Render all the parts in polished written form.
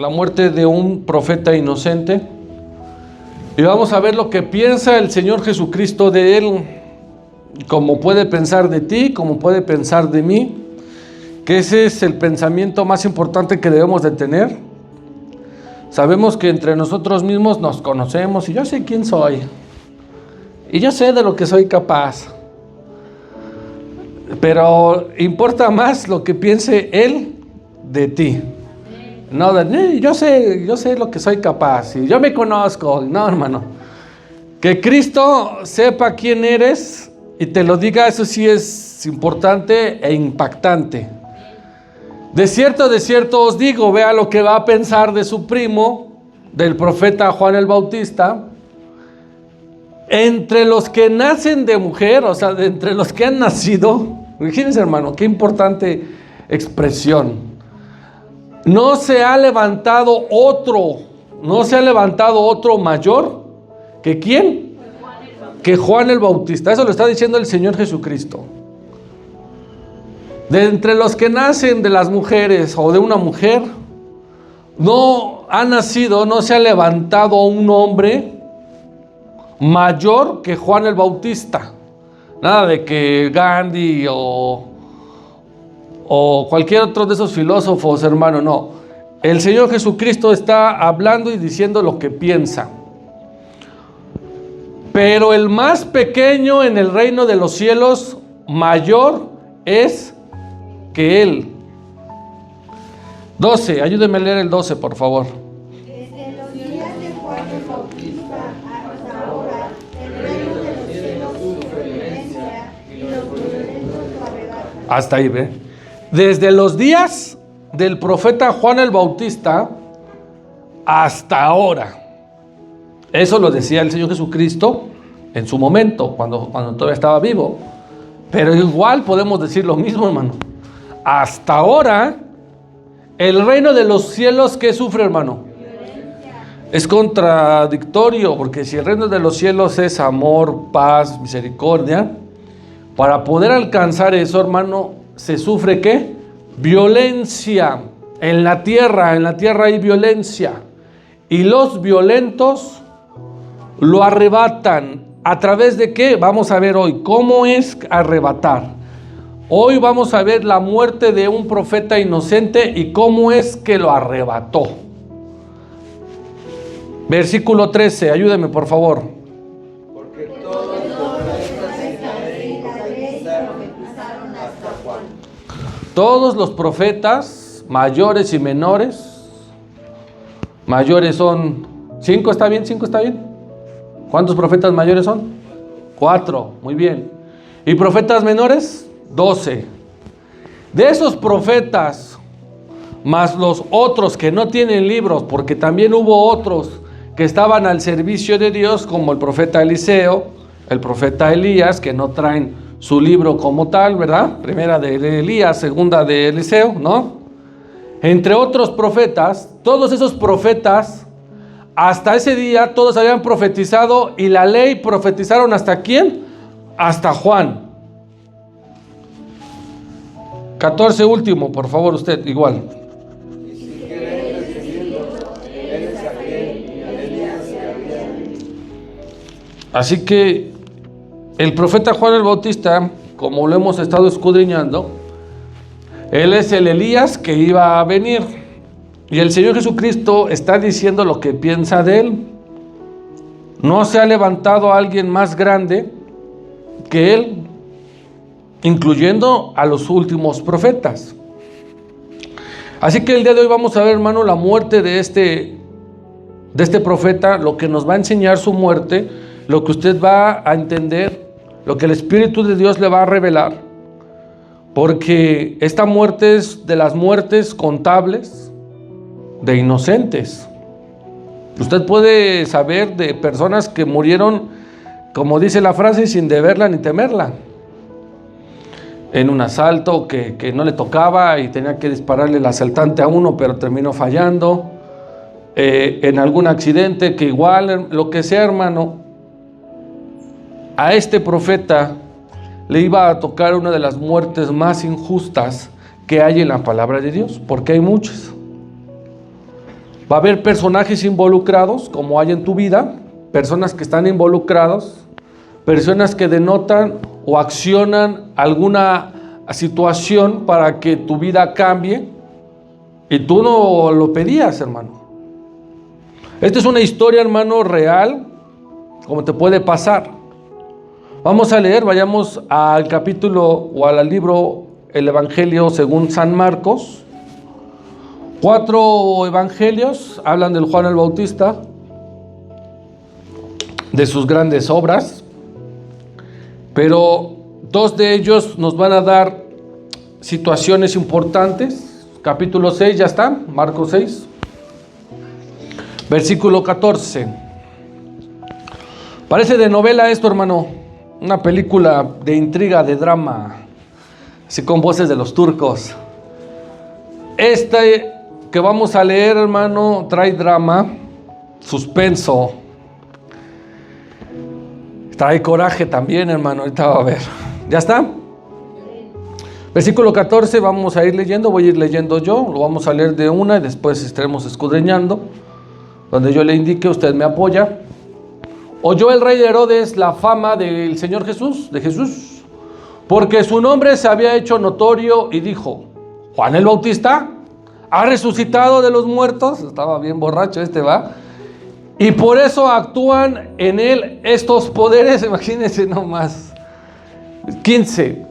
la muerte de un profeta inocente. Y vamos a ver lo que piensa el Señor Jesucristo de él, cómo puede pensar de ti, cómo puede pensar de mí, que ese es el pensamiento más importante que debemos de tener. Sabemos que entre nosotros mismos nos conocemos y yo sé quién soy, y yo sé de lo que soy capaz, pero importa más lo que piense Él de ti. No, yo sé lo que soy capaz y yo me conozco. No, hermano. Que Cristo sepa quién eres y te lo diga, eso sí es importante e impactante. De cierto os digo, vea lo que va a pensar de su primo, del profeta Juan el Bautista. Entre los que nacen de mujer, o sea, de entre los que han nacido, imagínense, hermano, qué importante expresión. No se ha levantado otro mayor que ¿quién? Que Juan el Bautista. Eso lo está diciendo el Señor Jesucristo. De entre los que nacen de las mujeres o de una mujer, no se ha levantado un hombre mayor que Juan el Bautista. Nada de que Gandhi o cualquier otro de esos filósofos, hermano, no. El Señor Jesucristo está hablando y diciendo lo que piensa. Pero el más pequeño en el reino de los cielos, mayor es que Él. 12, ayúdenme a leer el 12, por favor. Desde los días de Juan el Bautista hasta ahora, el reino de los cielos sufre violencia y los violentos lo arrebatan. Hasta ahí, ve. Desde los días del profeta Juan el Bautista hasta ahora. Eso lo decía el Señor Jesucristo en su momento, cuando todavía estaba vivo. Pero igual podemos decir lo mismo, hermano. Hasta ahora, el reino de los cielos, ¿qué sufre, hermano? Es contradictorio, porque si el reino de los cielos es amor, paz, misericordia, para poder alcanzar eso, hermano, se sufre ¿qué? Violencia. En la tierra hay violencia. Y los violentos lo arrebatan. ¿A través de qué? Vamos a ver hoy. ¿Cómo es arrebatar? Hoy vamos a ver la muerte de un profeta inocente y cómo es que lo arrebató. Versículo 13, ayúdeme por favor. Porque todos los profetas en la ley profetizaron hasta Juan. Todos los profetas, mayores y menores. Mayores son 5, ¿está bien? 5 está bien. ¿Cuántos profetas mayores son? 4, muy bien. ¿Y profetas menores? 12. De esos profetas, más los otros que no tienen libros, porque también hubo otros que estaban al servicio de Dios, como el profeta Eliseo, el profeta Elías, que no traen su libro como tal, ¿verdad? Primera de Elías, segunda de Eliseo, ¿no? Entre otros profetas, todos esos profetas, hasta ese día todos habían profetizado, y la ley profetizaron ¿hasta quién? Hasta Juan. 14 último, por favor, usted, igual. Y si quieren recibirlo, él es aquel Elías que había dicho. Así que el profeta Juan el Bautista, como lo hemos estado escudriñando, él es el Elías que iba a venir. Y el Señor Jesucristo está diciendo lo que piensa de él. No se ha levantado alguien más grande que él, incluyendo a los últimos profetas. Así que el día de hoy vamos a ver, hermano, la muerte de este profeta, lo que nos va a enseñar su muerte, lo que usted va a entender, lo que el Espíritu de Dios le va a revelar, porque esta muerte es de las muertes contables de inocentes. Usted puede saber de personas que murieron, como dice la frase, sin deberla ni temerla, en un asalto que no le tocaba y tenía que dispararle el asaltante a uno, pero terminó fallando, en algún accidente que igual, lo que sea, hermano, a este profeta le iba a tocar una de las muertes más injustas que hay en la palabra de Dios, porque hay muchas. Va a haber personajes involucrados, como hay en tu vida, personas que están involucrados, personas que denotan o accionan alguna situación para que tu vida cambie, y tú no lo pedías, hermano. Esta es una historia, hermano, real, como te puede pasar. Vamos a leer, vayamos al capítulo o al libro, el Evangelio según San Marcos. 4 evangelios hablan del Juan el Bautista, de sus grandes obras, pero 2 de ellos nos van a dar situaciones importantes. Capítulo 6, ya está, Marcos 6, versículo 14. Parece de novela esto, hermano, una película de intriga, de drama, así con voces de los turcos. Este que vamos a leer, hermano, trae drama, suspenso, trae coraje también, hermano. Ahorita va a ver. ¿Ya está? Versículo 14, vamos a ir leyendo, voy a ir leyendo yo, lo vamos a leer de una y después estaremos escudriñando. Donde yo le indique, usted me apoya. Oyó el rey de Herodes la fama del Señor Jesús, de Jesús, porque su nombre se había hecho notorio, y dijo: Juan el Bautista ha resucitado de los muertos. Estaba bien borracho ¿va? Y por eso actúan en él estos poderes. Imagínense nomás. 15.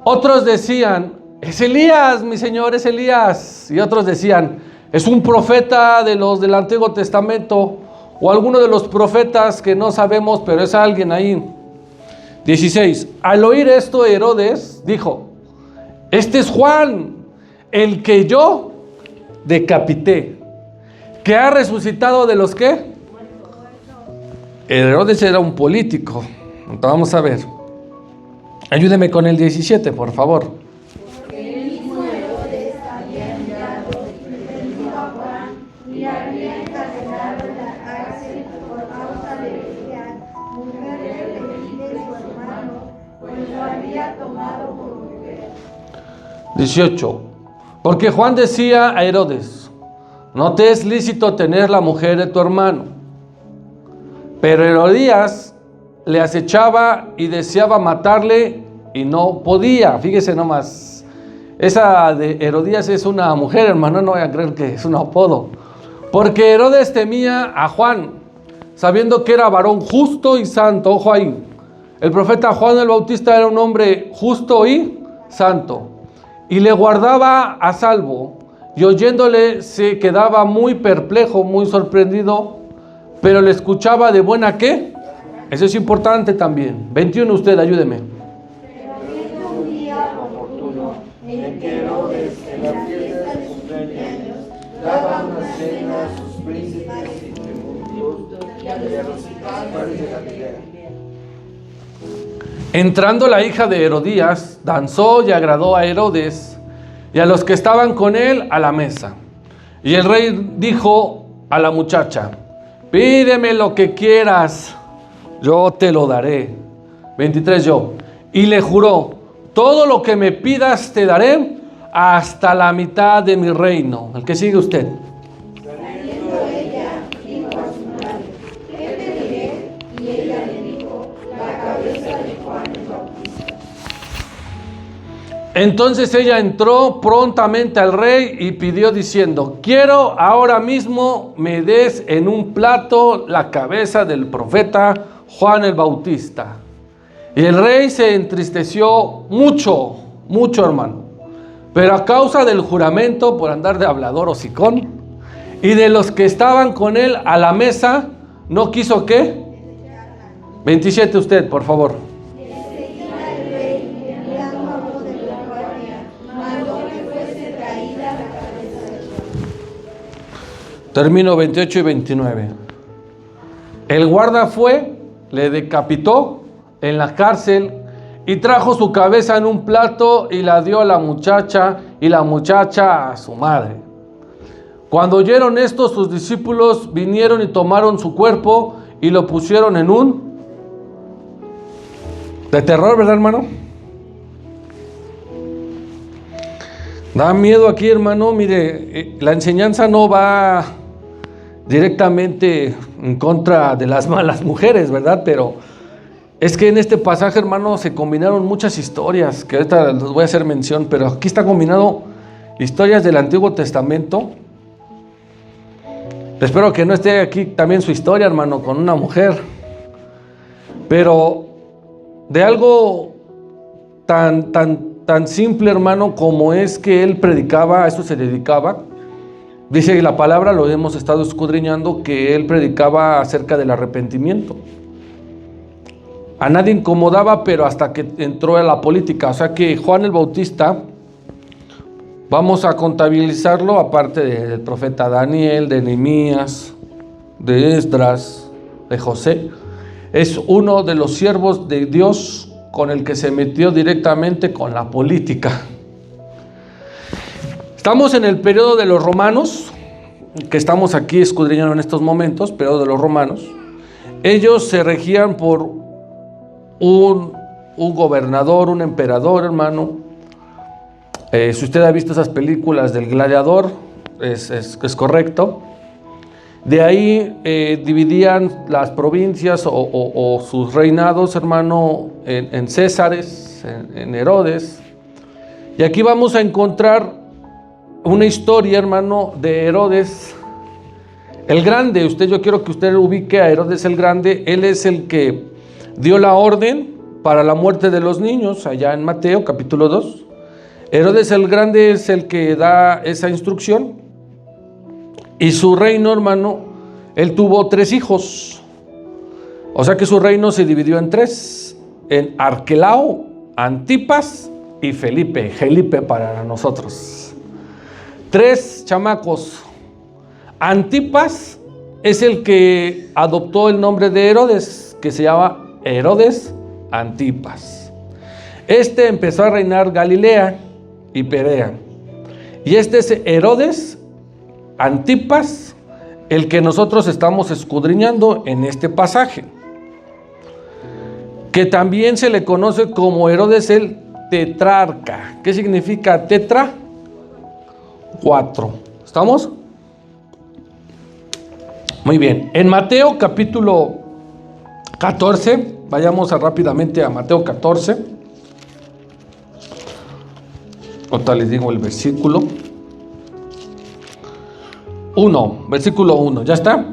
Otros decían: es Elías, mi señor, es Elías. Y otros decían: es un profeta de los del Antiguo Testamento, o alguno de los profetas que no sabemos, pero es alguien ahí. 16. Al oír esto, Herodes dijo: este es Juan, el que yo decapité, que ha resucitado de los ¿qué? Herodes era un político. Entonces vamos a ver. Ayúdeme con el 17, por favor. Porque el mismo Herodes había enviado y detenido a Juan y había encarcelado en la cárcel por causa de Herodías, mujer de Felipe su hermano, pues lo había tomado por mujer. 18. Porque Juan decía a Herodes: no te es lícito tener la mujer de tu hermano. Pero Herodías le acechaba y deseaba matarle y no podía. Fíjese nomás, esa de Herodías es una mujer, hermano, no voy a creer que es un apodo. Porque Herodes temía a Juan, sabiendo que era varón justo y santo. Ojo ahí, el profeta Juan el Bautista era un hombre justo y santo, y le guardaba a salvo, y oyéndole se quedaba muy perplejo, muy sorprendido, pero le escuchaba de buena ¿qué? Eso es importante también. 21, usted, ayúdeme. Pero viendo un día oportuno en que Herodes, en la fiesta de sus cumpleaños, daba una cena a sus príncipes y tributos y a los principales de Galilea. Entrando la hija de Herodías, danzó y agradó a Herodes y a los que estaban con él a la mesa. Y el rey dijo a la muchacha: pídeme lo que quieras, yo te lo daré. 23 yo. Y le juró: todo lo que me pidas te daré, hasta la mitad de mi reino. El que sigue usted. Saliendo ella, dijo a su madre: ¿qué pediré? Y ella le dijo: la cabeza de Juan el Bautista. Entonces ella entró prontamente al rey y pidió diciendo: quiero ahora mismo me des en un plato la cabeza del profeta Juan el Bautista. Y el rey se entristeció mucho, mucho, hermano, pero a causa del juramento por andar de hablador hocicón y de los que estaban con él a la mesa, no quiso ¿qué? 27 usted, por favor. Enseguida el rey, enviando a voz de la guardia, mandó que fuese traída la cabeza de Juan. Termino 28 y 29. El guarda fue, le decapitó en la cárcel y trajo su cabeza en un plato y la dio a la muchacha y la muchacha a su madre. Cuando oyeron esto, sus discípulos vinieron y tomaron su cuerpo y lo pusieron en un... de terror, ¿verdad, hermano? Da miedo aquí, hermano. Mire, la enseñanza no va directamente en contra de las malas mujeres, ¿verdad? Pero es que en este pasaje, hermano, se combinaron muchas historias, que ahorita les voy a hacer mención, pero aquí está combinado historias del Antiguo Testamento. Espero que no esté aquí también su historia, hermano, con una mujer, pero de algo tan simple, hermano, como es que él predicaba, a eso se dedicaba. Dice la palabra, lo hemos estado escudriñando, que él predicaba acerca del arrepentimiento. A nadie incomodaba, pero hasta que entró a la política. O sea que Juan el Bautista, vamos a contabilizarlo, aparte del profeta Daniel, de Nehemías, de Esdras, de José, es uno de los siervos de Dios con el que se metió directamente con la política. Estamos en el periodo de los romanos, que estamos aquí escudriñando en estos momentos, periodo de los romanos. Ellos se regían por un gobernador, un emperador, hermano. Si usted ha visto esas películas del gladiador, es correcto. De ahí dividían las provincias o sus reinados, hermano, en Césares, en Herodes. Y aquí vamos a encontrar una historia, hermano, de Herodes el Grande. Yo quiero que usted ubique a Herodes el Grande. Él es el que dio la orden para la muerte de los niños, allá en Mateo, capítulo 2. Herodes el Grande es el que da esa instrucción. Y su reino, hermano, él tuvo 3 hijos. O sea que su reino se dividió en 3. En Arquelao, Antipas y Felipe. Felipe para nosotros. 3 chamacos. Antipas es el que adoptó el nombre de Herodes, que se llama Herodes Antipas. Este empezó a reinar Galilea y Perea. Y este es Herodes Antipas, el que nosotros estamos escudriñando en este pasaje, que también se le conoce como Herodes el tetrarca. ¿Qué significa tetra? 4. ¿Estamos? Muy bien. En Mateo capítulo 14, vayamos rápidamente a Mateo 14. Otra les digo el versículo 1, versículo 1, ¿ya está?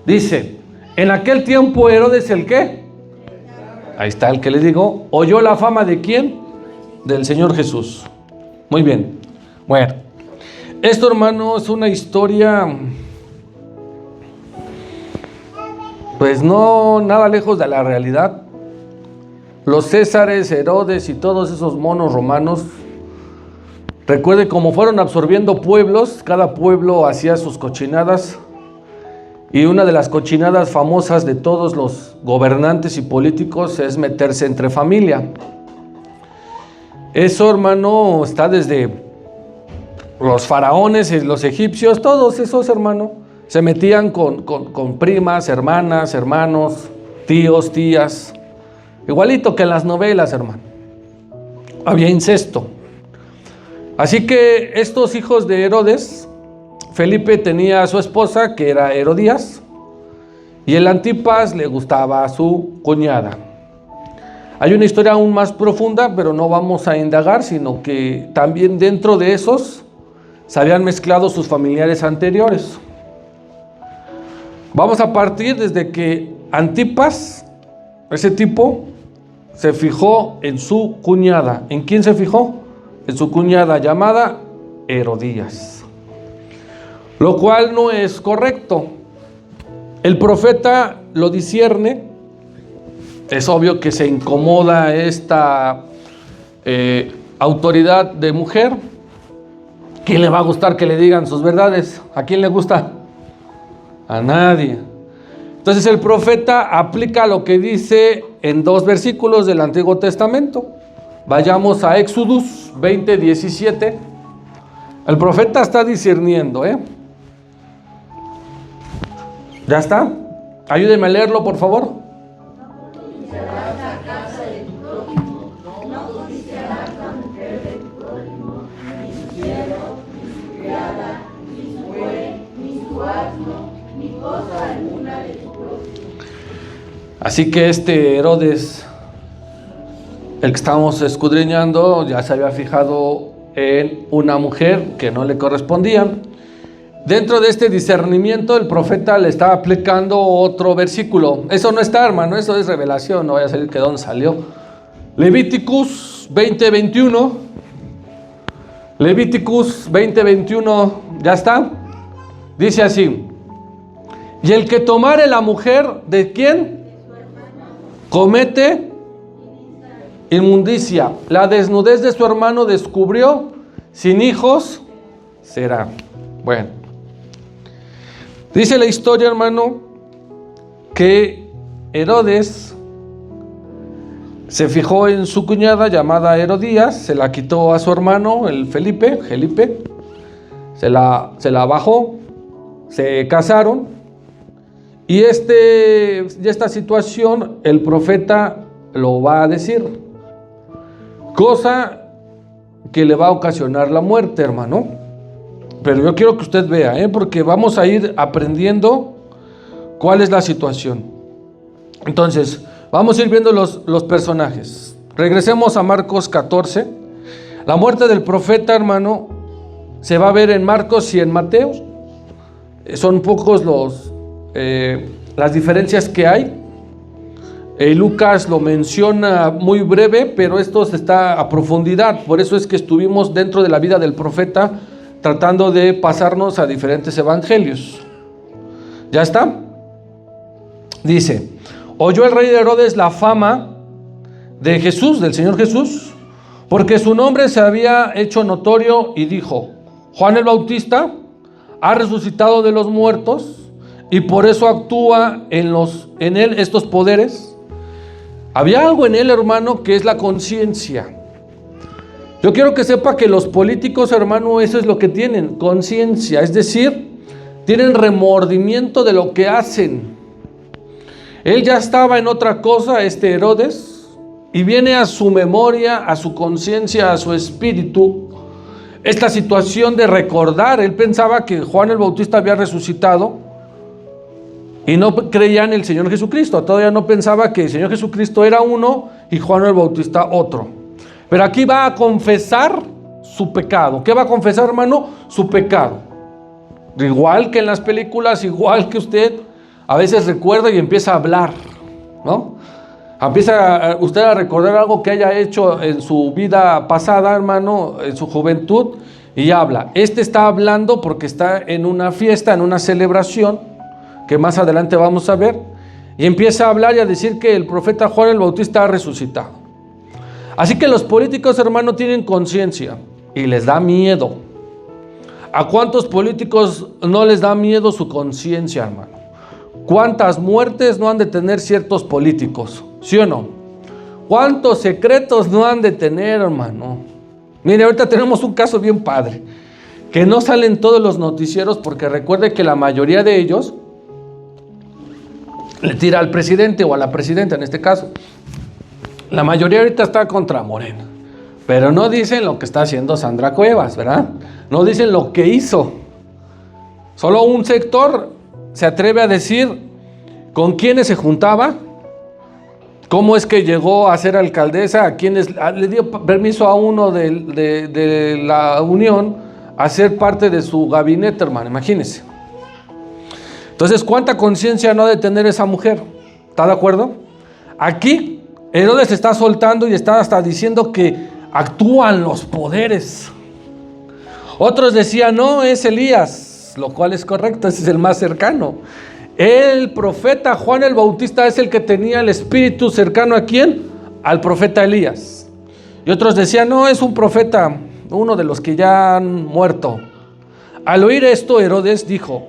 Dice, en aquel tiempo Herodes el ¿qué? Ahí está el que les digo, oyó la fama ¿de quién? Del Señor Jesús. Muy bien. Bueno, esto, hermano, es una historia, pues no nada lejos de la realidad. Los Césares, Herodes y todos esos monos romanos, recuerde cómo fueron absorbiendo pueblos. Cada pueblo hacía sus cochinadas, y una de las cochinadas famosas de todos los gobernantes y políticos es meterse entre familia. Eso, hermano, está desde los faraones y los egipcios. Todos esos, hermano, se metían con primas, hermanas, hermanos, tíos, tías, igualito que en las novelas, hermano. Había incesto. Así que estos hijos de Herodes, Felipe tenía a su esposa, que era Herodías, y el Antipas le gustaba a su cuñada. Hay una historia aún más profunda, pero no vamos a indagar, sino que también dentro de esos se habían mezclado sus familiares anteriores. Vamos a partir desde que Antipas, ese tipo, se fijó en su cuñada. ¿En quién se fijó? En su cuñada llamada Herodías. Lo cual no es correcto. El profeta lo discierne. Es obvio que se incomoda esta autoridad de mujer. ¿Quién le va a gustar que le digan sus verdades? ¿A quién le gusta? A nadie. Entonces el profeta aplica lo que dice en 2 versículos del Antiguo Testamento. Vayamos a Éxodus 20:17. El profeta está discerniendo, ¿Ya está? Ayúdeme a leerlo, por favor. Ni su criada, ni su buey, ni su asno, Así que este Herodes, el que estamos escudriñando, ya se había fijado en una mujer que no le correspondía. Dentro de este discernimiento, el profeta le estaba aplicando otro versículo. Eso no está, hermano, eso es revelación, no vaya a salir que dónde salió. Levíticos 20:21. Levíticos 20:21, ¿ya está? Dice así: y el que tomare la mujer, ¿de quién? Comete inmundicia. La desnudez de su hermano descubrió, sin hijos será. Bueno, dice la historia, hermano, que Herodes se fijó en su cuñada llamada Herodías, se la quitó a su hermano, el Felipe, se la bajó, se casaron. Y esta situación el profeta lo va a decir, cosa que le va a ocasionar la muerte, hermano. Pero yo quiero que usted vea, porque vamos a ir aprendiendo cuál es la situación. Entonces, vamos a ir viendo los personajes. Regresemos a Marcos 14. La muerte del profeta, hermano, se va a ver en Marcos y en Mateo. Son pocos las diferencias que hay. Lucas lo menciona muy breve, pero esto está a profundidad. Por eso es que estuvimos dentro de la vida del profeta tratando de pasarnos a diferentes evangelios. ¿Ya está? Dice: oyó el rey de Herodes la fama de Jesús, del Señor Jesús, porque su nombre se había hecho notorio, y dijo: Juan el Bautista ha resucitado de los muertos, y por eso actúa en él estos poderes. Había algo en él, hermano, que es la conciencia. Yo quiero que sepa que los políticos, hermano, eso es lo que tienen, conciencia, es decir, tienen remordimiento de lo que hacen. Él ya estaba en otra cosa, Herodes, y viene a su memoria, a su conciencia, a su espíritu, esta situación de recordar. Él pensaba que Juan el Bautista había resucitado y no creía en el Señor Jesucristo. Todavía no pensaba que el Señor Jesucristo era uno y Juan el Bautista otro. Pero aquí va a confesar su pecado. ¿Qué va a confesar, hermano? Su pecado. Igual que en las películas, igual que usted a veces recuerda y empieza a hablar, ¿no? Empieza usted a recordar algo que haya hecho en su vida pasada, hermano, en su juventud, y habla. Está hablando porque está en una fiesta, en una celebración, que más adelante vamos a ver, y empieza a hablar y a decir que el profeta Juan el Bautista ha resucitado. Así que los políticos, hermano, tienen conciencia y les da miedo. ¿A cuántos políticos no les da miedo su conciencia, hermano? ¿Cuántas muertes no han de tener ciertos políticos? ¿Sí o no? ¿Cuántos secretos no han de tener, hermano? Mire, ahorita tenemos un caso bien padre, que no salen todos los noticieros, porque recuerde que la mayoría de ellos le tira al presidente o a la presidenta en este caso. La mayoría ahorita está contra Morena, pero no dicen lo que está haciendo Sandra Cuevas, ¿verdad? No dicen lo que hizo. Solo un sector se atreve a decir con quiénes se juntaba, cómo es que llegó a ser alcaldesa, a quienes le dio permiso a uno de la Unión a ser parte de su gabinete, hermano, imagínense. Entonces, ¿cuánta conciencia no ha de tener esa mujer? ¿Está de acuerdo? Aquí Herodes está soltando y está hasta diciendo que actúan los poderes. Otros decían, no, es Elías, lo cual es correcto, ese es el más cercano. El profeta Juan el Bautista es el que tenía el espíritu cercano ¿a quién? Al profeta Elías. Y otros decían, no, es un profeta, uno de los que ya han muerto. Al oír esto, Herodes dijo,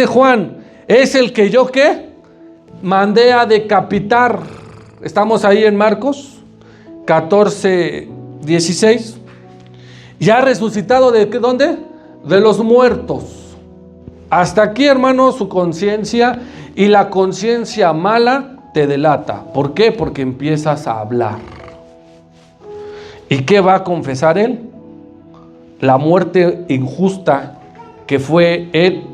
Juan es el que yo, ¿qué? Mandé a decapitar. Estamos ahí en Marcos 14:16. Ya resucitado ¿de dónde? De los muertos. Hasta aquí, hermano, su conciencia, y la conciencia mala te delata. ¿Por qué? Porque empiezas a hablar. ¿Y qué va a confesar él? La muerte injusta que fue él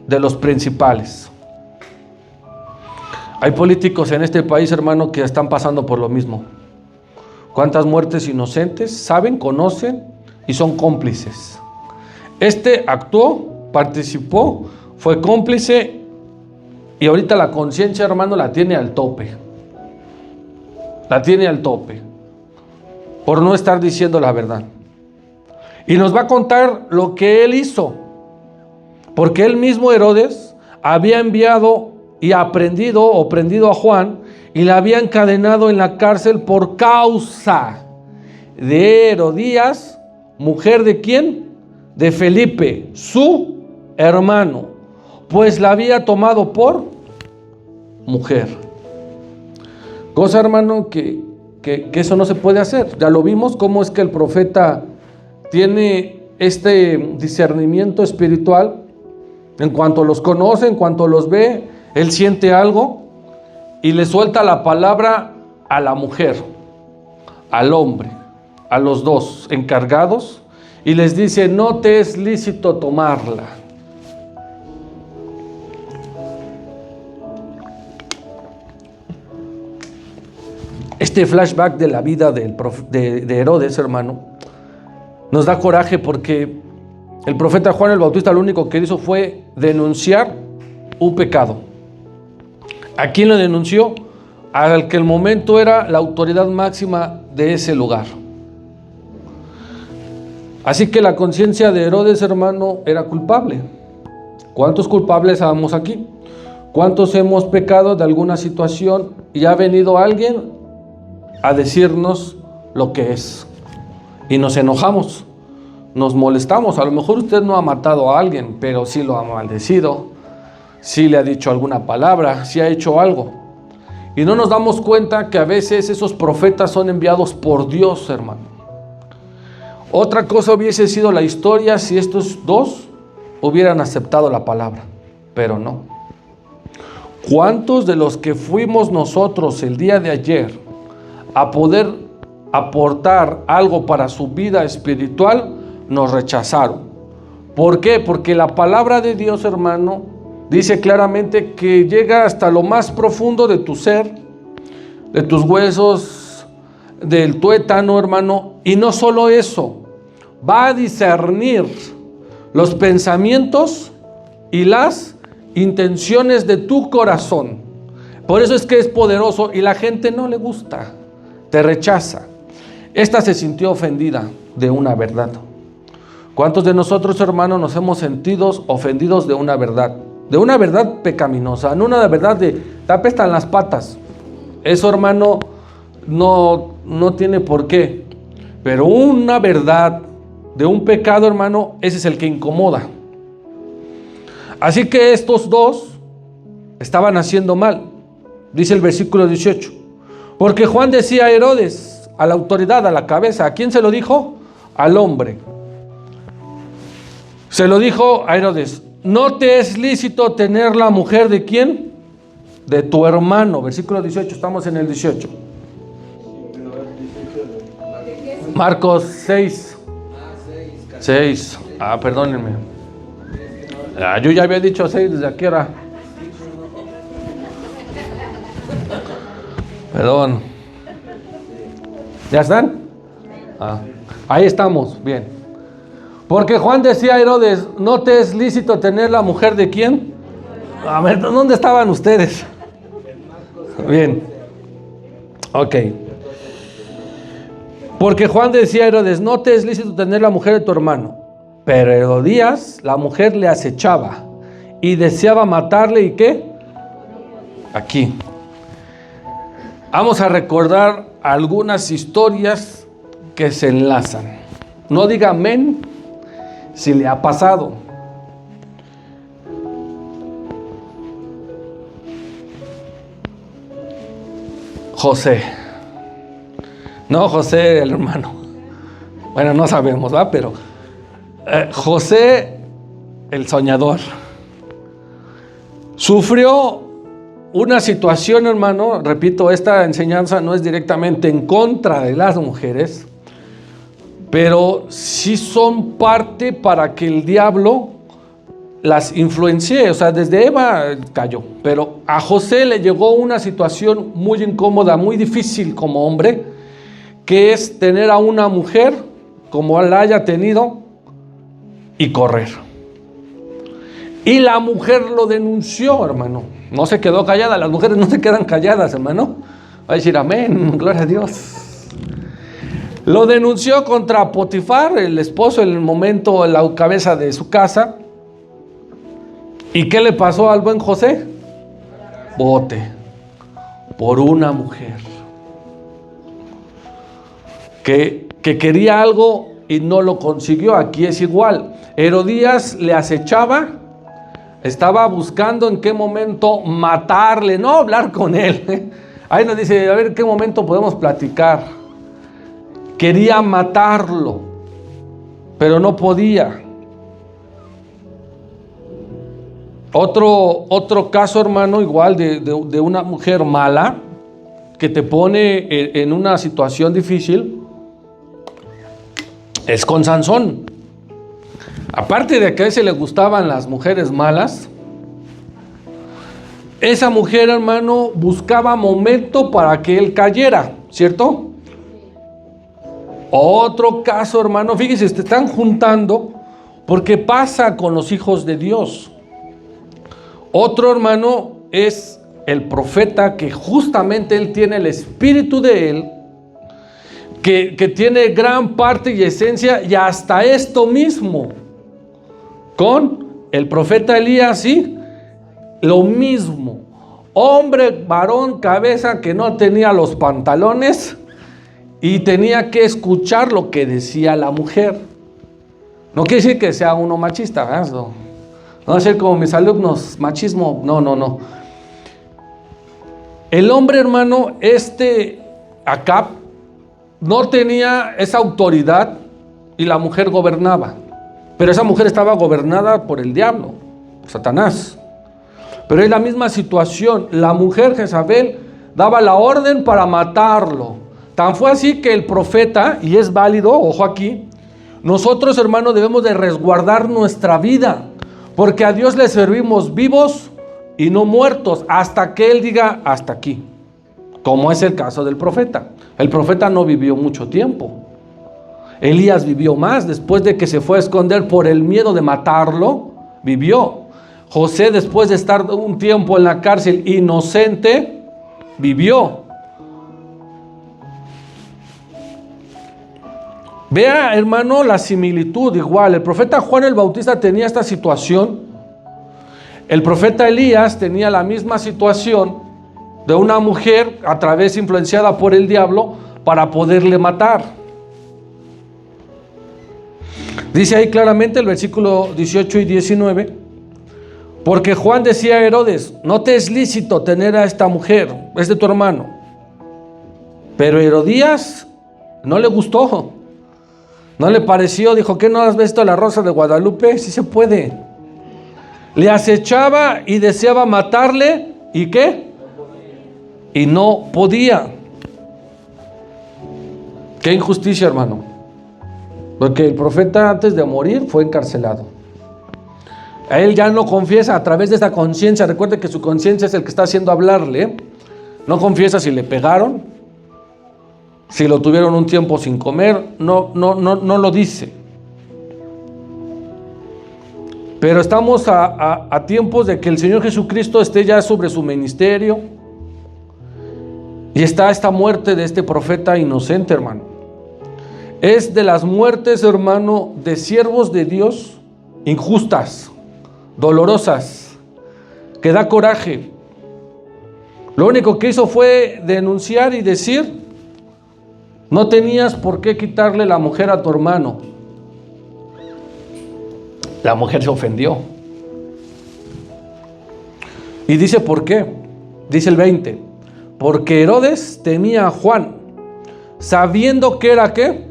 de los principales. Hay políticos en este país, hermano, que están pasando por lo mismo. ¿Cuántas muertes inocentes saben, conocen y son cómplices? Este actuó, participó, fue cómplice y ahorita la conciencia, hermano, la tiene al tope. La tiene al tope por no estar diciendo la verdad. Y nos va a contar lo que él hizo, porque él mismo, Herodes, había enviado y prendido a Juan y la había encadenado en la cárcel por causa de Herodías, mujer de ¿quién? De Felipe, su hermano, pues la había tomado por mujer. Cosa, hermano, que eso no se puede hacer. Ya lo vimos cómo es que el profeta tiene este discernimiento espiritual. En cuanto los conoce, en cuanto los ve, él siente algo y le suelta la palabra a la mujer, al hombre, a los dos encargados, y les dice: no te es lícito tomarla. Este flashback de la vida de Herodes, hermano, nos da coraje, porque el profeta Juan el Bautista lo único que hizo fue denunciar un pecado. ¿A quién lo denunció? Al que el momento era la autoridad máxima de ese lugar. Así que la conciencia de Herodes, hermano, era culpable. ¿Cuántos culpables habemos aquí? ¿Cuántos hemos pecado de alguna situación y ha venido alguien a decirnos lo que es? Y nos enojamos, nos molestamos. A lo mejor usted no ha matado a alguien, pero sí lo ha maldecido, sí le ha dicho alguna palabra, sí ha hecho algo. Y no nos damos cuenta que a veces esos profetas son enviados por Dios, hermano. Otra cosa hubiese sido la historia si estos dos hubieran aceptado la palabra, pero no. ¿Cuántos de los que fuimos nosotros el día de ayer a poder aportar algo para su vida espiritual nos rechazaron? ¿Por qué? Porque la palabra de Dios, hermano, dice claramente que llega hasta lo más profundo de tu ser, de tus huesos, del tuétano, hermano, y no solo eso, va a discernir los pensamientos y las intenciones de tu corazón. Por eso es que es poderoso y la gente no le gusta, te rechaza. Esta se sintió ofendida de una verdad. ¿Cuántos de nosotros, hermanos, nos hemos sentido ofendidos de una verdad? De una verdad pecaminosa, no una verdad de te apestan las patas. Eso, hermano, no tiene por qué. Pero una verdad de un pecado, hermano, ese es el que incomoda. Así que estos dos estaban haciendo mal. Dice el versículo 18. Porque Juan decía a Herodes, a la autoridad, a la cabeza. ¿A quién se lo dijo? Al hombre. Se lo dijo a Herodes: no te es lícito tener la mujer de ¿quién? De tu hermano. Versículo 18, estamos en el 18. Marcos 6. 6. Perdónenme. Yo ya había dicho 6 desde aquí era. Perdón. ¿Ya están? Ahí estamos, bien. Porque Juan decía a Herodes: no te es lícito tener la mujer de ¿quién? A ver, ¿dónde estaban ustedes? Bien. Ok. Porque Juan decía a Herodes: no te es lícito tener la mujer de tu hermano. Pero Herodías, la mujer, le acechaba y deseaba matarle. ¿Y qué? Aquí. Vamos a recordar algunas historias que se enlazan. No diga amén si le ha pasado. José. No José el hermano. Bueno, no sabemos, ¿va? Pero José el soñador sufrió una situación, hermano. Repito, esta enseñanza no es directamente en contra de las mujeres, pero sí son parte para que el diablo las influencié, o sea, desde Eva cayó, pero a José le llegó una situación muy incómoda, muy difícil como hombre, que es tener a una mujer como la haya tenido y correr. Y la mujer lo denunció, hermano. No se quedó callada. Las mujeres no se quedan calladas, hermano. Va a decir amén, gloria a Dios. Lo denunció contra Potifar, el esposo, en el momento, la cabeza de su casa. ¿Y qué le pasó al buen José? Bote. Por una mujer. Que quería algo y no lo consiguió. Aquí es igual. Herodías le acechaba, estaba buscando en qué momento matarle, no hablar con él. Ahí nos dice, a ver en qué momento podemos platicar. Quería matarlo, pero no podía. Otro caso, hermano, igual de una mujer mala que te pone en una situación difícil, es con Sansón. Aparte de que a ese le gustaban las mujeres malas, esa mujer, hermano, buscaba momento para que él cayera, ¿cierto? Otro caso, hermano, fíjese, se están juntando porque pasa con los hijos de Dios. Otro, hermano, es el profeta, que justamente él tiene el espíritu de él, que tiene gran parte y esencia, y hasta esto mismo con el profeta Elías, sí, lo mismo. Hombre, varón, cabeza, que no tenía los pantalones y tenía que escuchar lo que decía la mujer. No quiere decir que sea uno machista, ¿verdad? No va a ser como mis alumnos, machismo, no. El hombre, hermano, Acab, no tenía esa autoridad y la mujer gobernaba. Pero esa mujer estaba gobernada por el diablo, por Satanás. Pero es la misma situación. La mujer Jezabel daba la orden para matarlo. Tan fue así que el profeta, y es válido, ojo aquí, nosotros, hermanos, debemos de resguardar nuestra vida, porque a Dios le servimos vivos y no muertos, hasta que Él diga hasta aquí, como es el caso del profeta. El profeta no vivió mucho tiempo. Elías vivió más, después de que se fue a esconder por el miedo de matarlo, vivió. José, después de estar un tiempo en la cárcel inocente, vivió. Vea, hermano, la similitud igual. El profeta Juan el Bautista tenía esta situación. El profeta Elías tenía la misma situación de una mujer a través influenciada por el diablo para poderle matar. Dice ahí claramente el versículo 18 y 19, porque Juan decía a Herodes, no te es lícito tener a esta mujer, es de tu hermano. Pero Herodías no le gustó, no le pareció, dijo, ¿qué no has visto la Rosa de Guadalupe? Sí se puede. Le acechaba y deseaba matarle, ¿y qué? Y no podía. Qué injusticia, hermano. Porque el profeta antes de morir fue encarcelado. A él ya no confiesa a través de esta conciencia. Recuerde que su conciencia es el que está haciendo hablarle. No confiesa si le pegaron, si lo tuvieron un tiempo sin comer. No lo dice. Pero estamos a tiempos de que el Señor Jesucristo esté ya sobre su ministerio. Y está esta muerte de este profeta inocente, hermano. Es de las muertes, hermano, de siervos de Dios injustas, dolorosas, que da coraje. Lo único que hizo fue denunciar y decir, no tenías por qué quitarle la mujer a tu hermano. La mujer se ofendió. Y dice, ¿por qué? Dice el 20, porque Herodes temía a Juan, sabiendo que era, ¿qué?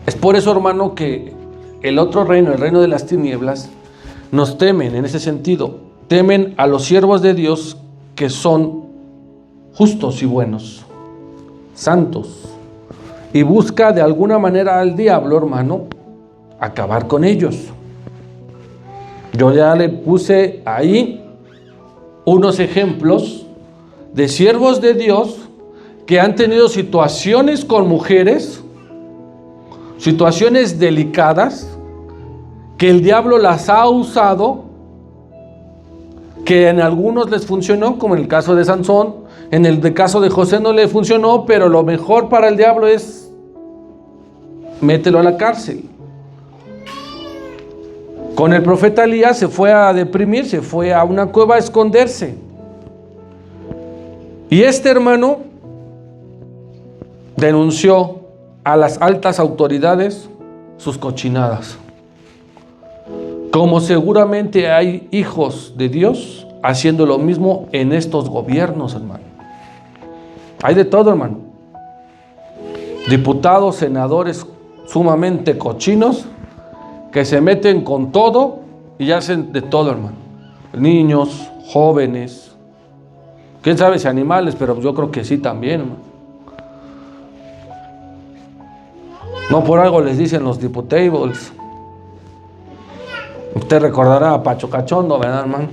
Es por eso, hermano, que el otro reino, el reino de las tinieblas, nos temen en ese sentido. Temen a los siervos de Dios que son justos y buenos, santos. y busca de alguna manera al diablo, hermano, acabar con ellos. Yo ya le puse ahí unos ejemplos de siervos de Dios que han tenido situaciones con mujeres, situaciones delicadas, que el diablo las ha usado, que en algunos les funcionó, como en el caso de Sansón. En el caso de José no le funcionó, pero lo mejor para el diablo es mételo a la cárcel. Con el profeta Elías se fue a deprimir, se fue a una cueva a esconderse. Y este hermano denunció a las altas autoridades sus cochinadas. Como seguramente hay hijos de Dios haciendo lo mismo en estos gobiernos, hermano. Hay de todo, hermano. Diputados, senadores sumamente cochinos que se meten con todo y hacen de todo, hermano. Niños, jóvenes, quién sabe si animales, pero yo creo que sí también, hermano. No por algo les dicen los diputables. Usted recordará a Pacho Cachondo, ¿verdad, hermano?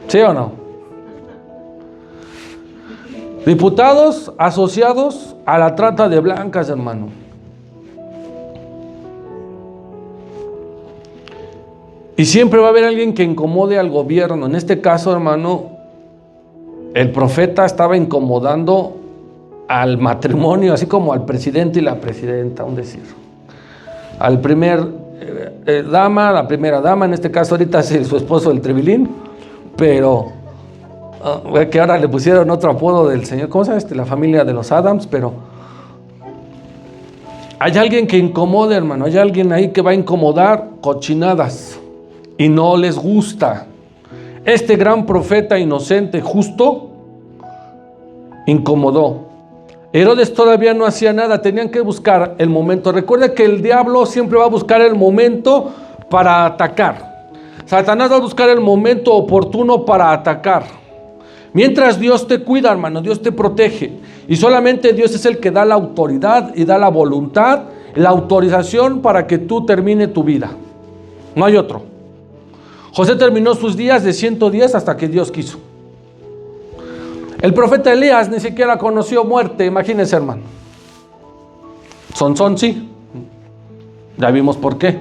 ¿Sí o no? Diputados asociados a la trata de blancas, hermano. Y siempre va a haber alguien que incomode al gobierno. En este caso, hermano, el profeta estaba incomodando al matrimonio, así como al presidente y la presidenta, un decir. Al primer dama, la primera dama, en este caso ahorita es su esposo el Trevilín, pero que ahora le pusieron otro apodo del señor, ¿cómo se llama? La familia de los Adams, pero hay alguien que incomode, hermano, hay alguien ahí que va a incomodar cochinadas y no les gusta. Este gran profeta inocente, justo, incomodó. Herodes todavía no hacía nada, tenían que buscar el momento. Recuerda que el diablo siempre va a buscar el momento para atacar. Satanás va a buscar el momento oportuno para atacar. Mientras Dios te cuida, hermano, Dios te protege. Y solamente Dios es el que da la autoridad y da la voluntad, la autorización para que tú termine tu vida. No hay otro. José terminó sus días de 110 hasta que Dios quiso. El profeta Elías ni siquiera conoció muerte, imagínense, hermano. Sansón sí, ya vimos por qué.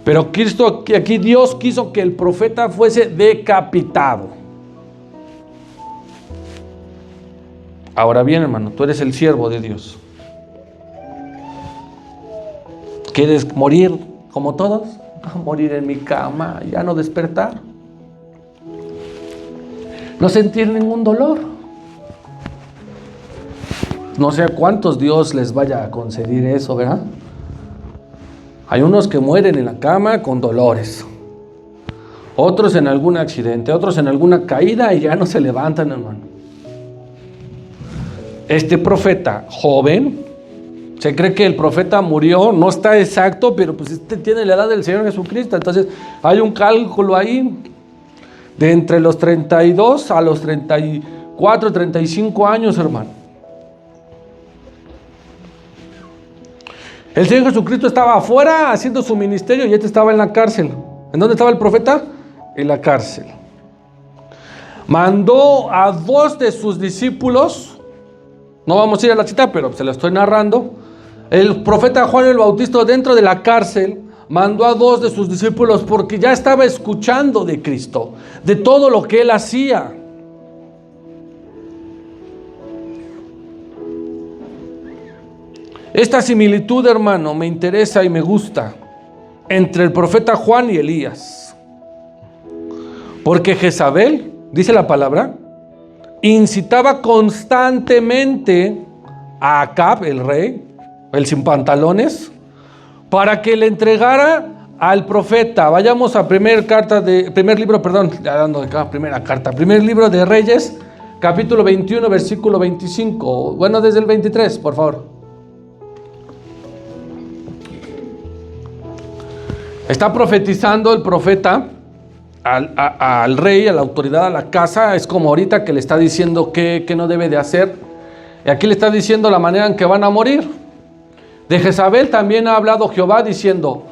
Pero Cristo, aquí Dios quiso que el profeta fuese decapitado. Ahora bien, hermano, tú eres el siervo de Dios. ¿Quieres morir como todos? Morir en mi cama, ya no despertar. No sentir ningún dolor. No sé a cuántos Dios les vaya a conceder eso, ¿verdad? Hay unos que mueren en la cama con dolores. Otros en algún accidente, otros en alguna caída y ya no se levantan, hermano. Este profeta joven, se cree que el profeta murió, no está exacto, pero pues este tiene la edad del Señor Jesucristo. Entonces hay un cálculo ahí de entre los 32 a los 34, 35 años, hermano. El Señor Jesucristo estaba afuera haciendo su ministerio y este estaba en la cárcel. ¿En dónde estaba el profeta? En la cárcel. Mandó a 2 de sus discípulos, no vamos a ir a la cita, pero se lo estoy narrando. El profeta Juan el Bautista, dentro de la cárcel, mandó a 2 de sus discípulos porque ya estaba escuchando de Cristo, de todo lo que él hacía. Esta similitud, hermano, me interesa y me gusta entre el profeta Juan y Elías. Porque Jezabel, dice la palabra, incitaba constantemente a Acab, el rey, el sin pantalones, para que le entregara al profeta. Vayamos a primer libro de Reyes, capítulo 21, versículo 25. Bueno, desde el 23, por favor. Está profetizando el profeta al rey, a la autoridad, a la casa. Es como ahorita que le está diciendo qué no debe de hacer. Y aquí le está diciendo la manera en que van a morir. De Jezabel también ha hablado Jehová diciendo: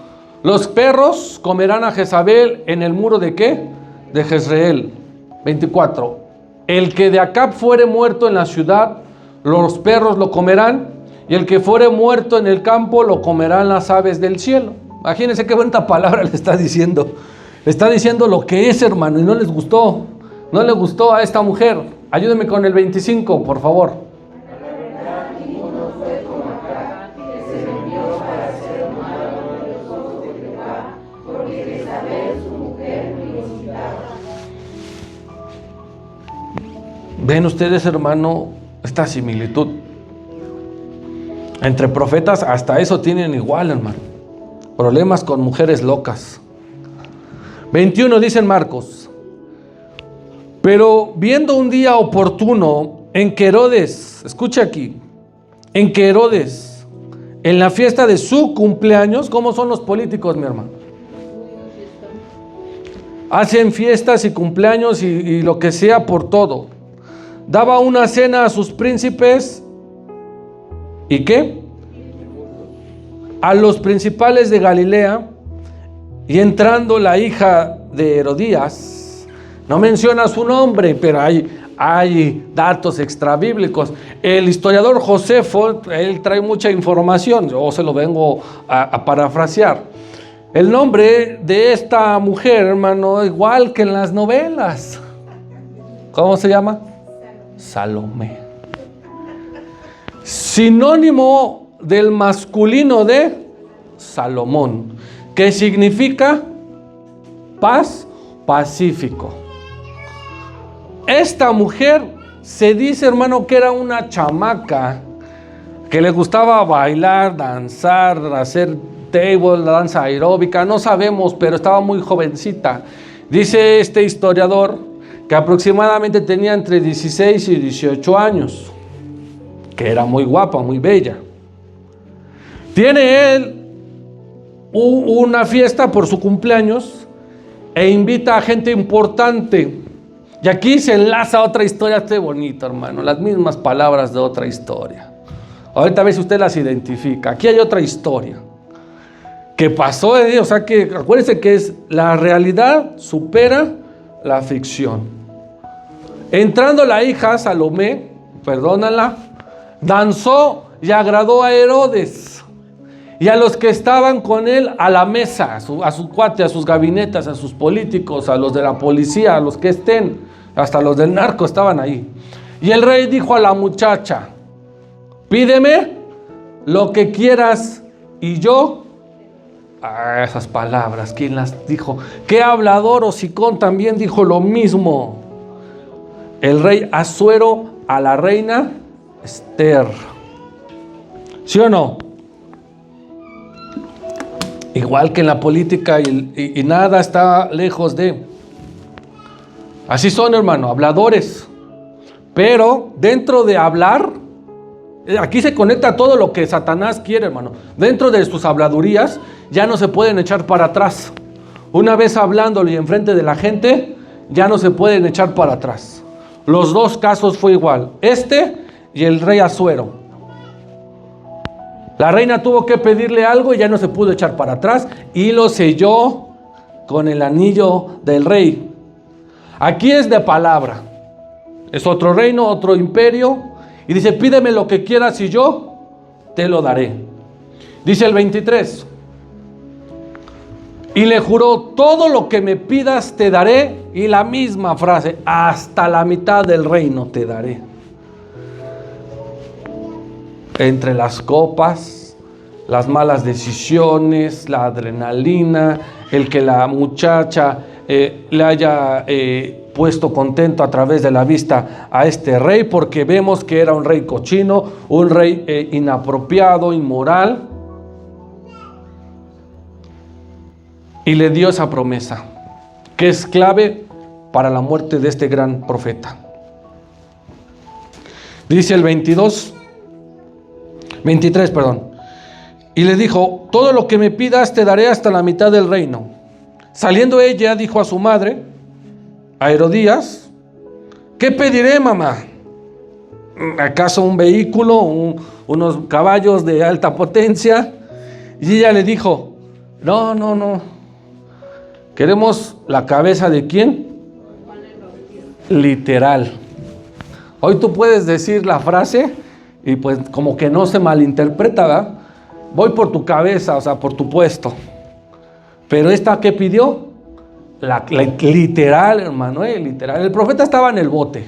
los perros comerán a Jezabel en el muro de ¿qué? De Jezreel. 24. El que de Acab fuere muerto en la ciudad, los perros lo comerán, y el que fuere muerto en el campo, lo comerán las aves del cielo. Imagínense qué buena palabra le está diciendo. Le está diciendo lo que es, hermano, y no les gustó. No le gustó a esta mujer. Ayúdenme con el 25, por favor. ¿Ven ustedes, hermano, esta similitud? Entre profetas hasta eso tienen igual, hermano. Problemas con mujeres locas. 21 dice en Marcos: pero viendo un día oportuno en que Herodes, escucha aquí, en que Herodes, en la fiesta de su cumpleaños, ¿cómo son los políticos, mi hermano? Hacen fiestas y cumpleaños y lo que sea por todo. Daba una cena a sus príncipes. ¿Y qué? A los principales de Galilea. Y entrando la hija de Herodías, no menciona su nombre, pero hay datos extrabíblicos. El historiador Josefo, él trae mucha información, yo se lo vengo a parafrasear. El nombre de esta mujer, hermano, igual que en las novelas. ¿Cómo se llama? Salomé. Sinónimo del masculino de Salomón, que significa paz, pacífico. Esta mujer se dice, hermano, que era una chamaca que le gustaba bailar, danzar, hacer table, danza aeróbica, no sabemos, pero estaba muy jovencita. Dice este historiador que aproximadamente tenía entre 16 y 18 años, que era muy guapa, muy bella. Tiene él una fiesta por su cumpleaños e invita a gente importante. Y aquí se enlaza otra historia, este bonito, hermano, las mismas palabras de otra historia. Ahorita a ver si usted las identifica. Aquí hay otra historia que pasó, o sea que acuérdense que es la realidad supera la ficción. Entrando la hija Salomé, perdónala, danzó y agradó a Herodes y a los que estaban con él a la mesa, a su cuate, a sus gabinetes, a sus políticos, a los de la policía, a los que estén, hasta los del narco estaban ahí. Y el rey dijo a la muchacha: pídeme lo que quieras y yo... esas palabras, ¿quién las dijo? ¿Qué hablador? Hocicón también dijo lo mismo. El rey Asuero a la reina Esther. ¿Sí o no? Igual que en la política y nada está lejos de. Así son, hermano, habladores. Pero dentro de hablar, aquí se conecta todo lo que Satanás quiere, hermano. Dentro de sus habladurías ya no se pueden echar para atrás. Una vez hablándolo y enfrente de la gente, ya no se pueden echar para atrás. Los dos casos fue igual, y el rey Asuero. La reina tuvo que pedirle algo y ya no se pudo echar para atrás y lo selló con el anillo del rey. Aquí es de palabra. Es otro reino, otro imperio. Y dice: pídeme lo que quieras y yo te lo daré. Dice el 23. Y le juró: todo lo que me pidas te daré. Y la misma frase: hasta la mitad del reino te daré. Entre las copas, las malas decisiones, la adrenalina, el que la muchacha le haya puesto contento a través de la vista a este rey, porque vemos que era un rey cochino, un rey inapropiado, inmoral. Y le dio esa promesa, que es clave para la muerte de este gran profeta. Dice el 23, y le dijo: todo lo que me pidas te daré hasta la mitad del reino. Saliendo ella, dijo a su madre, a Herodías: ¿qué pediré, mamá? ¿acaso un vehículo, unos caballos de alta potencia? Y ella le dijo, no, queremos la cabeza de ¿quién? Literal. Hoy tú puedes decir la frase y pues como que no se malinterpreta, ¿verdad? Voy por tu cabeza, o sea, por tu puesto. Pero esta, ¿qué pidió? La literal, hermano, literal. El profeta estaba en el bote,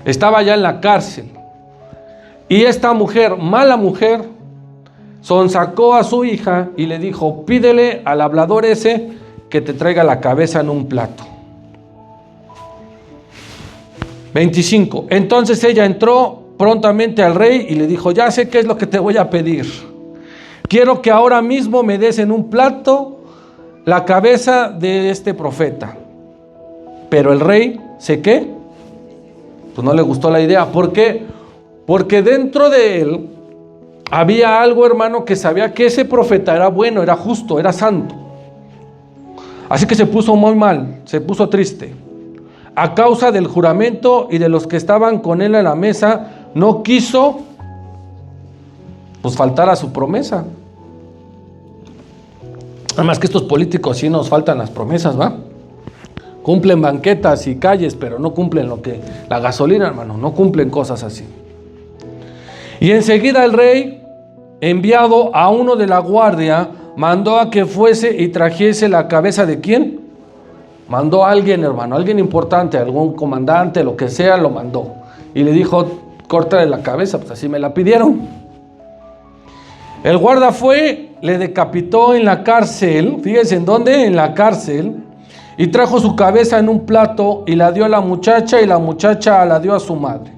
estaba ya en la cárcel. Y esta mujer, mala mujer, sonsacó a su hija y le dijo, pídele al hablador ese que te traiga la cabeza en un plato. 25. Entonces ella entró prontamente al rey y le dijo, ya sé qué es lo que te voy a pedir. Quiero que ahora mismo me des en un plato la cabeza de este profeta. Pero el rey, ¿sé qué? Pues no le gustó la idea. ¿Por qué? Porque dentro de él había algo, hermano, que sabía que ese profeta era bueno, era justo, era santo. Así que se puso muy mal, se puso triste. A causa del juramento y de los que estaban con él en la mesa, no quiso pues faltar a su promesa. Además que estos políticos sí nos faltan las promesas, ¿va? Cumplen banquetas y calles, pero no cumplen lo que... La gasolina, hermano, no cumplen cosas así. Y enseguida el rey, enviado a uno de la guardia, mandó a que fuese y trajese la cabeza de ¿quién? Mandó a alguien, hermano, alguien importante, algún comandante, lo que sea, lo mandó. Y le dijo, córtale la cabeza, pues así me la pidieron. El guarda fue, le decapitó en la cárcel, fíjense en dónde, en la cárcel, y trajo su cabeza en un plato y la dio a la muchacha y la muchacha la dio a su madre.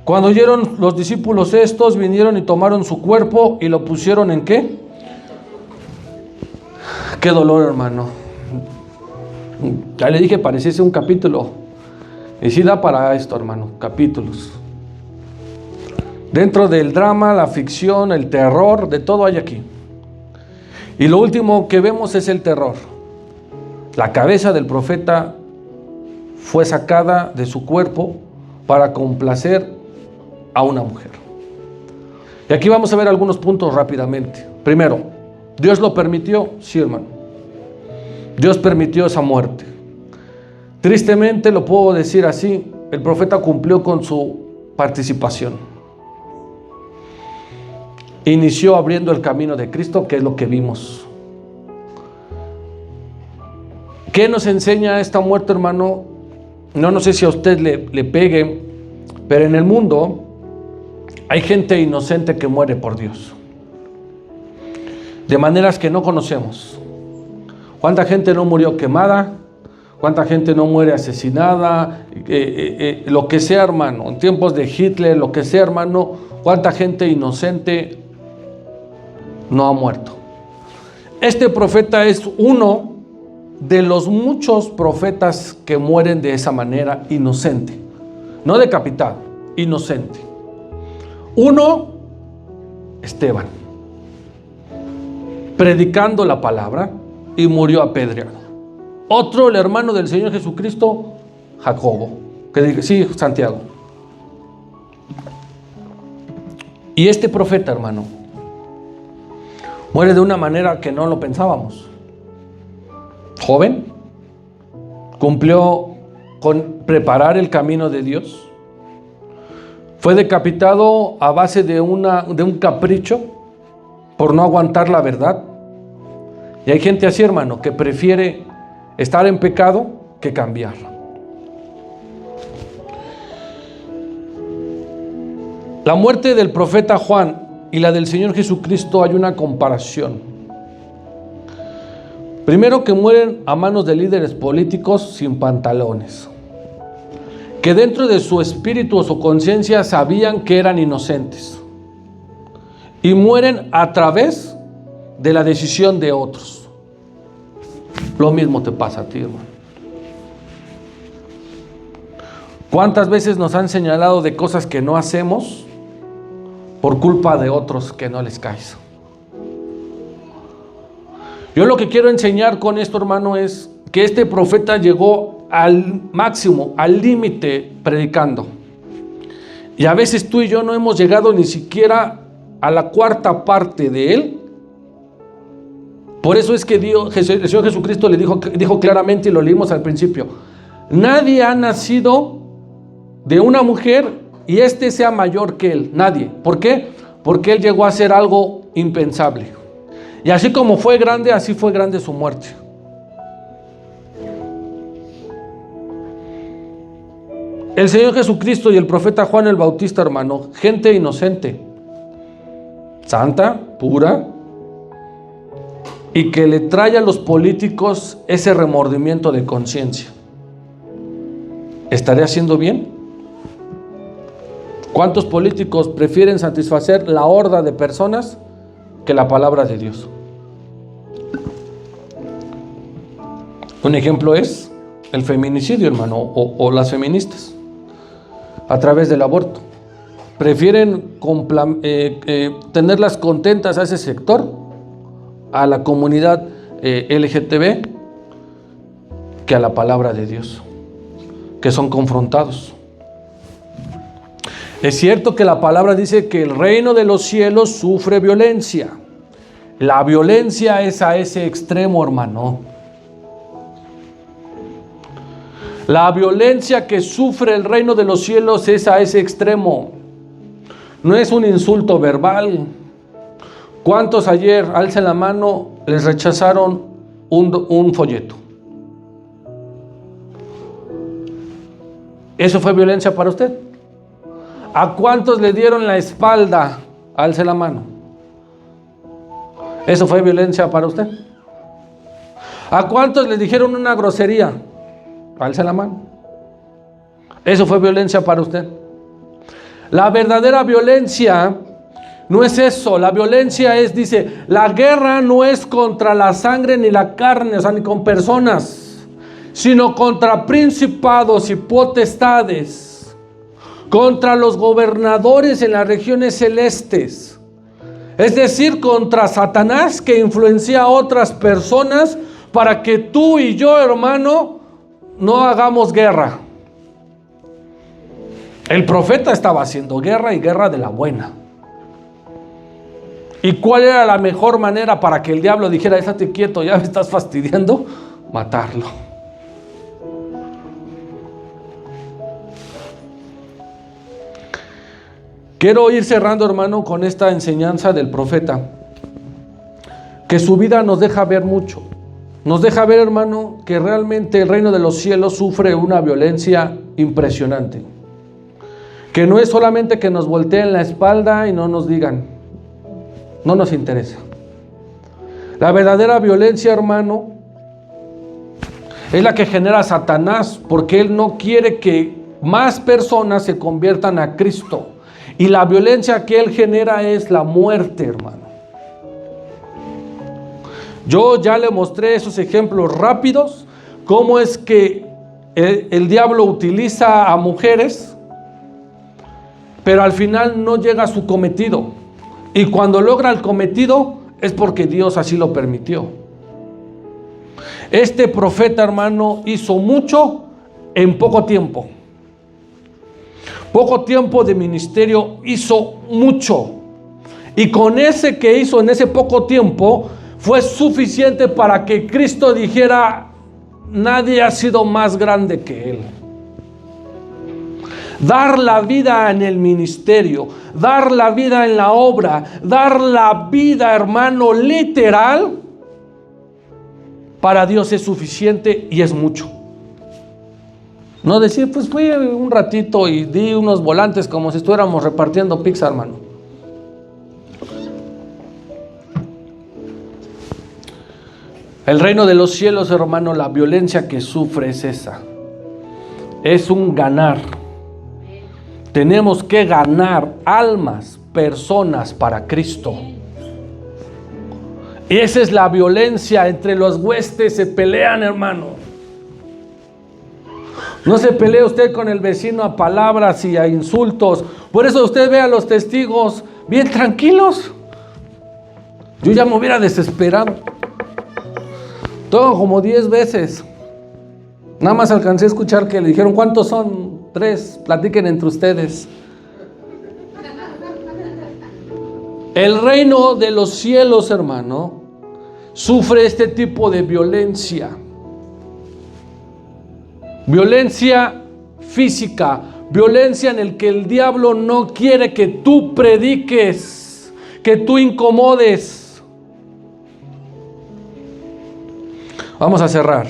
Cuando oyeron los discípulos estos, vinieron y tomaron su cuerpo y lo pusieron ¿en qué? Qué dolor, hermano. Ya le dije, pareciese un capítulo. Y sí da para esto, hermano, capítulos. Dentro del drama, la ficción, el terror, de todo hay aquí. Y lo último que vemos es el terror. La cabeza del profeta fue sacada de su cuerpo para complacer a una mujer. Y aquí vamos a ver algunos puntos rápidamente. Primero, ¿Dios lo permitió? Sí, hermano. Dios permitió esa muerte. Tristemente, lo puedo decir así, el profeta cumplió con su participación. Inició abriendo el camino de Cristo, que es lo que vimos. ¿Qué nos enseña esta muerte, hermano? No sé si a usted le pegue, pero en el mundo hay gente inocente que muere por Dios, de maneras que no conocemos. ¿Cuánta gente no murió quemada? ¿Cuánta gente no muere asesinada? Lo que sea, hermano, en tiempos de Hitler, lo que sea, hermano, ¿cuánta gente inocente no ha muerto? Este profeta es uno de los muchos profetas que mueren de esa manera, inocente, no decapitado, inocente. Uno, Esteban, predicando la palabra y murió apedreado. Otro, el hermano del Señor Jesucristo, Jacobo, Santiago. Y este profeta, hermano, muere de una manera que no lo pensábamos. Joven, cumplió con preparar el camino de Dios. Fue decapitado a base de un capricho por no aguantar la verdad. Y hay gente así, hermano, que prefiere estar en pecado que cambiar. La muerte del profeta Juan y la del Señor Jesucristo hay una comparación. Primero, que mueren a manos de líderes políticos sin pantalones, que dentro de su espíritu o su conciencia sabían que eran inocentes, y mueren a través de la decisión de otros. Lo mismo te pasa a ti, hermano. ¿Cuántas veces nos han señalado de cosas que no hacemos por culpa de otros que no les caes? Yo lo que quiero enseñar con esto, hermano, es que este profeta llegó al máximo, al límite predicando. Y a veces tú y yo no hemos llegado ni siquiera a la cuarta parte de Él. Por eso es que el Señor Jesucristo le dijo claramente, y lo leímos al principio: nadie ha nacido de una mujer y sea mayor que Él. Nadie. ¿Por qué? Porque Él llegó a hacer algo impensable. Y así como fue grande, así fue grande su muerte. El Señor Jesucristo y el profeta Juan el Bautista, hermano, gente inocente, santa, pura, y que le trae a los políticos ese remordimiento de conciencia. ¿Estaré haciendo bien? ¿Cuántos políticos prefieren satisfacer la horda de personas que la palabra de Dios? Un ejemplo es el feminicidio, hermano, o las feministas, a través del aborto. Prefieren tenerlas contentas a ese sector, a la comunidad LGTB, que a la palabra de Dios, que son confrontados. Es cierto que la palabra dice que el reino de los cielos sufre violencia. La violencia es a ese extremo, hermano. La violencia que sufre el reino de los cielos es a ese extremo. No es un insulto verbal. ¿Cuántos ayer, alcen la mano, les rechazaron un folleto? ¿Eso fue violencia para usted? ¿A cuántos le dieron la espalda? Alce la mano. ¿Eso fue violencia para usted? ¿A cuántos le dijeron una grosería? Alce la mano. ¿Eso fue violencia para usted? La verdadera violencia no es eso. La violencia es, dice, la guerra no es contra la sangre ni la carne, o sea, ni con personas, sino contra principados y potestades, contra los gobernadores en las regiones celestes, es decir, contra Satanás, que influencia a otras personas para que tú y yo, hermano, no hagamos guerra. El profeta estaba haciendo guerra, y guerra de la buena. ¿Y cuál era la mejor manera para que el diablo dijera: estate quieto, ya me estás fastidiando? Matarlo. Quiero ir cerrando, hermano, con esta enseñanza del profeta, que su vida nos deja ver mucho. Nos deja ver, hermano, que realmente el reino de los cielos sufre una violencia impresionante. Que no es solamente que nos volteen la espalda y no nos digan, no nos interesa. La verdadera violencia, hermano, es la que genera Satanás, porque él no quiere que más personas se conviertan a Cristo. Y la violencia que él genera es la muerte, hermano. Yo ya le mostré esos ejemplos rápidos, cómo es que el diablo utiliza a mujeres, pero al final no llega a su cometido. Y cuando logra el cometido es porque Dios así lo permitió. Este profeta, hermano, hizo mucho en poco tiempo. Poco tiempo de ministerio, hizo mucho. Y con ese que hizo en ese poco tiempo fue suficiente para que Cristo dijera: nadie ha sido más grande que Él. Dar la vida en el ministerio, dar la vida en la obra, dar la vida, hermano, literal, para Dios es suficiente y es mucho. No decir, pues fui un ratito y di unos volantes como si estuviéramos repartiendo pizza, hermano. El reino de los cielos, hermano, la violencia que sufre es esa. Es un ganar. Tenemos que ganar almas, personas para Cristo. Y esa es la violencia. Entre los huestes se pelean, hermano. No se pelee usted con el vecino a palabras y a insultos. Por eso usted ve a los testigos bien tranquilos. Yo ya me hubiera desesperado. Todo como 10 veces. Nada más alcancé a escuchar que le dijeron: ¿cuántos son? 3, platiquen entre ustedes. El reino de los cielos, hermano, sufre este tipo de violencia. Violencia física, violencia en el que el diablo no quiere que tú prediques, que tú incomodes. Vamos a cerrar.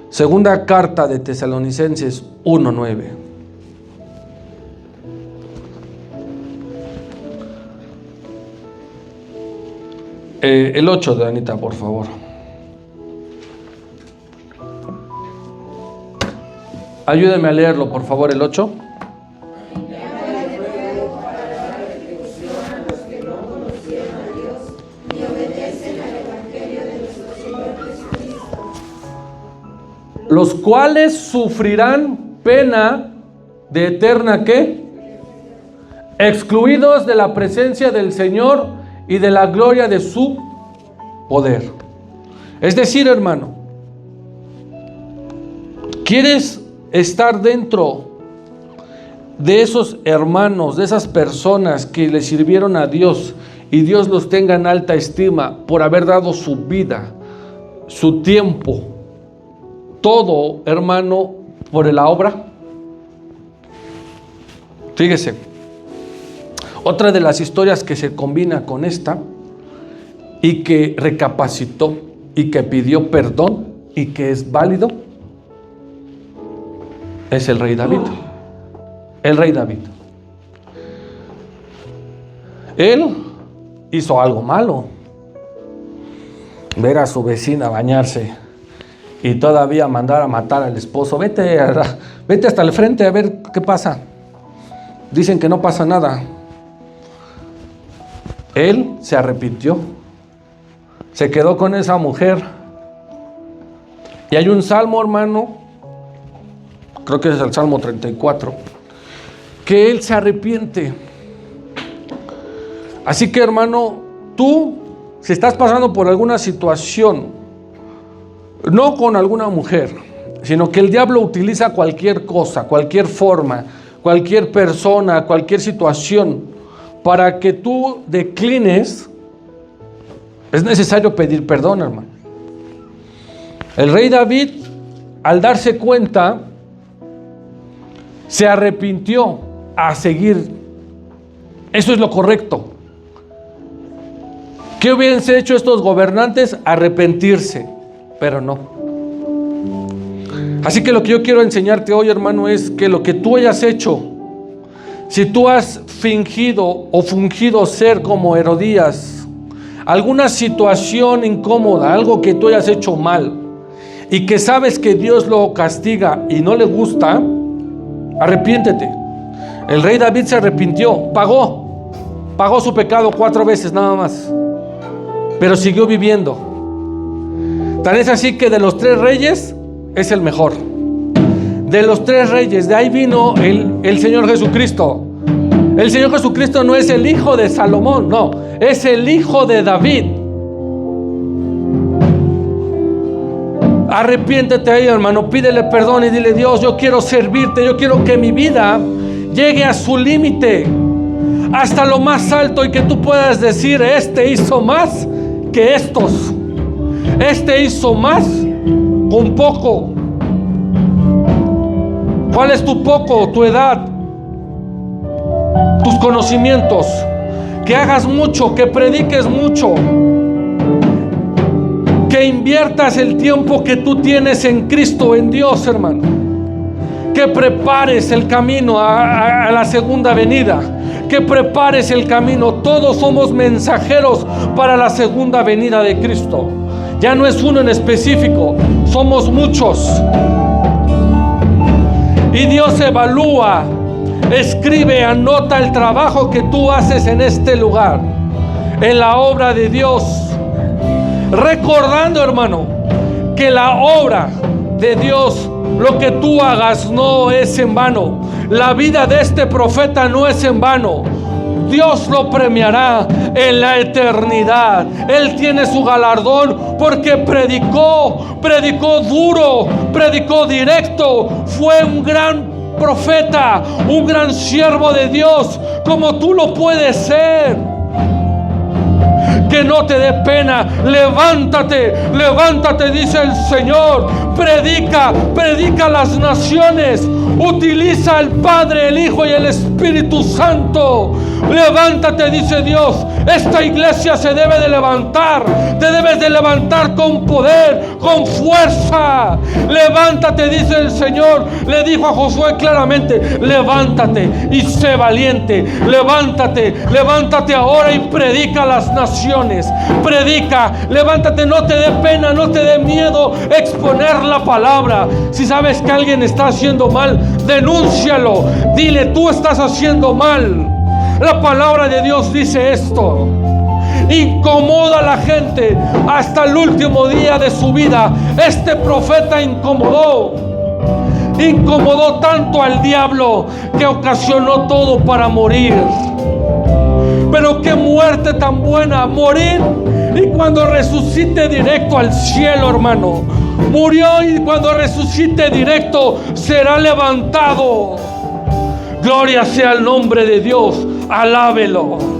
Segunda carta de Tesalonicenses 1:9. El 8 de Anita, por favor. Ayúdeme a leerlo, por favor, el 8. Los cuales sufrirán pena de eterna ¿qué? Excluidos de la presencia del Señor y de la gloria de su poder. Es decir, hermano, ¿quieres estar dentro de esos hermanos, de esas personas que le sirvieron a Dios y Dios los tenga en alta estima por haber dado su vida, su tiempo, todo, hermano, por la obra? Fíjese, otra de las historias que se combina con esta y que recapacitó y que pidió perdón y que es válido es el rey David. El rey David. Él hizo algo malo. Ver a su vecina bañarse y todavía mandar a matar al esposo. Vete hasta el frente a ver qué pasa. Dicen que no pasa nada. Él se arrepintió. Se quedó con esa mujer. Y hay un salmo, hermano, creo que es el Salmo 34, que él se arrepiente. Así que, hermano, tú, si estás pasando por alguna situación, no con alguna mujer, sino que el diablo utiliza cualquier cosa, cualquier forma, cualquier persona, cualquier situación, para que tú declines, es necesario pedir perdón, hermano. El rey David, al darse cuenta, se arrepintió a seguir. Eso es lo correcto. ¿Qué hubiesen hecho estos gobernantes? Arrepentirse, pero no. Así que lo que yo quiero enseñarte hoy, hermano, es que lo que tú hayas hecho, si tú has fingido o fungido ser como Herodías, alguna situación incómoda, algo que tú hayas hecho mal y que sabes que Dios lo castiga y no le gusta, arrepiéntete. El rey David se arrepintió, pagó su pecado 4 veces nada más, pero siguió viviendo. Tan es así que de los 3 reyes es el mejor. De los 3 reyes, de ahí vino el Señor Jesucristo. El Señor Jesucristo no es el hijo de Salomón, no, es el hijo de David. Arrepiéntete ahí, hermano, pídele perdón y dile: Dios, yo quiero servirte, yo quiero que mi vida llegue a su límite, hasta lo más alto, y que tú puedas decir: este hizo más que estos, este hizo más con poco. ¿Cuál es tu poco? Tu edad, tus conocimientos. Que hagas mucho, que prediques mucho, que inviertas el tiempo que tú tienes en Cristo, en Dios, hermano. Que prepares el camino a la segunda venida. Que prepares el camino. Todos somos mensajeros para la segunda venida de Cristo. Ya no es uno en específico, somos muchos. Y Dios evalúa, escribe, anota el trabajo que tú haces en este lugar, en la obra de Dios. Recordando, hermano, que la obra de Dios, lo que tú hagas, no es en vano. La vida de este profeta no es en vano. Dios lo premiará en la eternidad. Él tiene su galardón porque predicó duro, predicó directo. Fue un gran profeta, un gran siervo de Dios, como tú lo puedes ser. Que no te dé pena, levántate, levántate, dice el Señor. Predica, predica a las naciones. Utiliza al Padre, el Hijo y el Espíritu Santo. Levántate, dice Dios. Esta iglesia se debe de levantar. Te debes de levantar con poder, con fuerza. Levántate, dice el Señor. Le dijo a Josué claramente: levántate y sé valiente. Levántate, levántate ahora y predica a las naciones. Predica, levántate, no te dé pena, no te dé miedo exponer la palabra. Si sabes que alguien está haciendo mal, denúncialo. Dile: tú estás haciendo mal. La palabra de Dios dice esto. Incomoda a la gente hasta el último día de su vida. Este profeta incomodó tanto al diablo que ocasionó todo para morir. Pero qué muerte tan buena, morir y cuando resucite directo al cielo, hermano. Murió y cuando resucite directo será levantado. Gloria sea el nombre de Dios, alábelo.